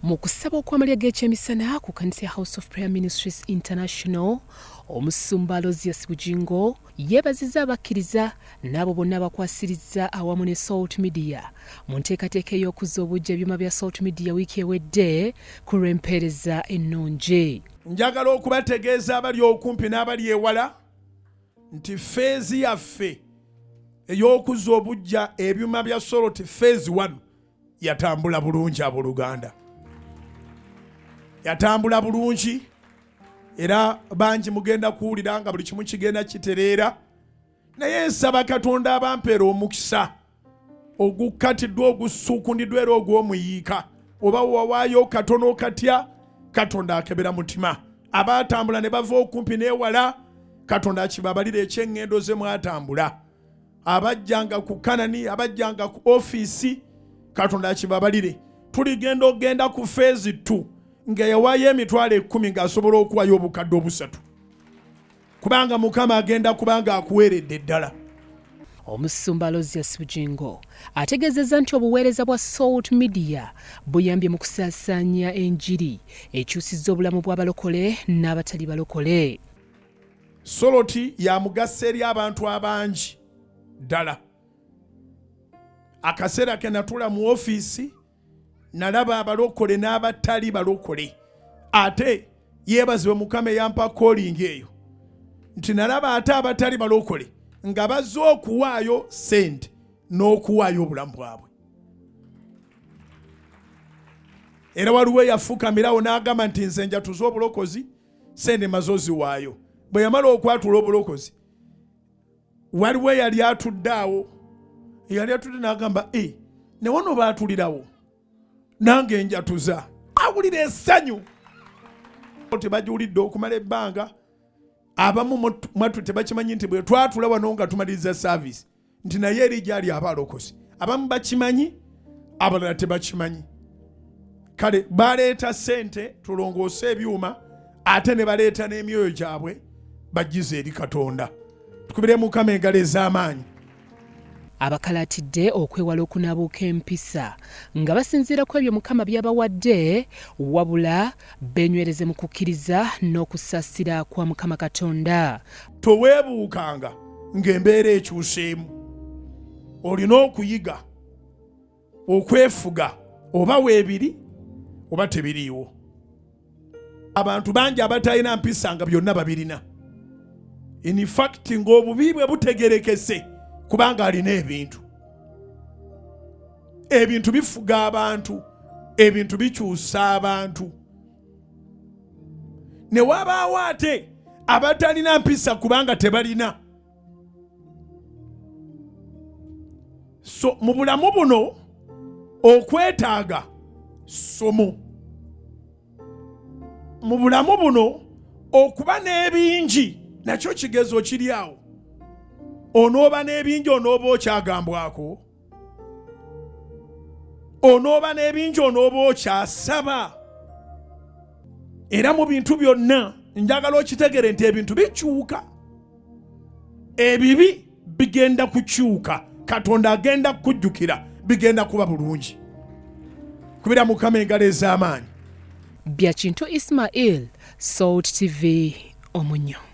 Mu kusaba okwamalya g'ekyemisana ku kanisa ya House of Prayer Ministries International, omusumba Aloysius Bujingo yeebazizza abakkiriza n'abo bonna abakwasirizza awamu ne Salt Media mu nteekateeka ey'okuzza obuggya ebyuma bya Salt Media wiiki ewedde ku lw'empeereza ennungi. Njagala okubategeeza abali okumpi n'abali ewala nti feezi yaffe ey'okuzza obuggya ebyuma bya Salt feezi 1 yatambula bulungi abooluganda. Yatambula bulungi era bangi mugenda kuwulira nga buli kimu kigenda kitereera, naye nsaba Katonda abampeera omukisa ogukatiddwa ogussuukundiddwa era ogw'omuyiika oba wawaayo katono katya, Katonda akebera mutima. Abaatambula ne bava okumpi n'ewala, Katonda akibabalira eky'eŋŋendo ze mwatambula. Abajjanga ku Kanani, abajjanga ku ofiisi, Katonda akibabalire. Tuligenda ogenda ku feezi 2 nga yawaayo emitwalo 10 ng'asobola okuwayo obukadde 3, kubanga Mukama agenda kubanga akuweeredde ddala. Omusumba Aloysius Bujingo ategeezezza nti obuweereza bwa Salt Media buyambye mu kusaasaanya enjiri ekyusizza obulamu bw'abalokole n'abatali balokole. Salt ya mugaso eri abantu abangi ddala. Akaseera ke natula mu ofiisi nalaba abalokole n'abatali balokole, ate yeebazibwe Mukama eyampa calling eyo nti nalaba ate abatali balokole nga bazze okuwaayo sente n'okuwaayo obulamu bwabwe. Era waliwo yafukamirawo n'agamba nti nze njatuza obulokozi, sente maze oziwaayo. Bwe yamala okwatula obulokozi, waliwo yali atudde awo, yali atudde n'agamba ne wano baatulirawo nange njatuza. Awulira essanyu. Tebagiwulidde okumala ebbanga. Abamu mwatu tebakimanyi nti bwe twatula wano nga tumaliriza service nti naye eri gyali abalokozi. Abamu bakimanyi, abalala tebakimanyi. Kale baleeta sente tulongoose ebyuma, ate ne baleeta n'emyoyo gyabwe bagize eri Katonda. Tukubire Mukama engalo ez'amaanyi. Abakalatidde okwewala okunaabuuka empisa nga basinziira ku ebyo Mukama by'abawadde, wabula benywereze mu kukkiriza n'okusaasira kwa Mukama Katonda. Toweebuukanga ng'embeera ekyuseemu. Olina okuyiga okwefuga, oba weebiri oba tebiriiwo. Abantu bangi abatalina mpisa nga byonna babirina. In fact ng'obubi bwe butegerekese kubanga alina ebintu bifuga abantu, ebintu bikyusa abantu. Ne wabaawo ate abatalina mpisa kubanga tebalina. So mu bulamu buno okwetaaga somo. Mu bulamu buno okuba n'ebingi nakyo kigezo kiri awo. Onooba n'ebingi onooba okyagambwako. Onooba n'ebingi onooba okyasaba. Era mu bintu byonna njagala okitegere nti ebintu bikyuka. Ebibi bigenda kukyuka. Katonda agenda kujjukira, bigenda kuba bulungi. Kubira Mukama engalo ez'amaanyi. Byakintu Ismail, Salt TV Omunyo.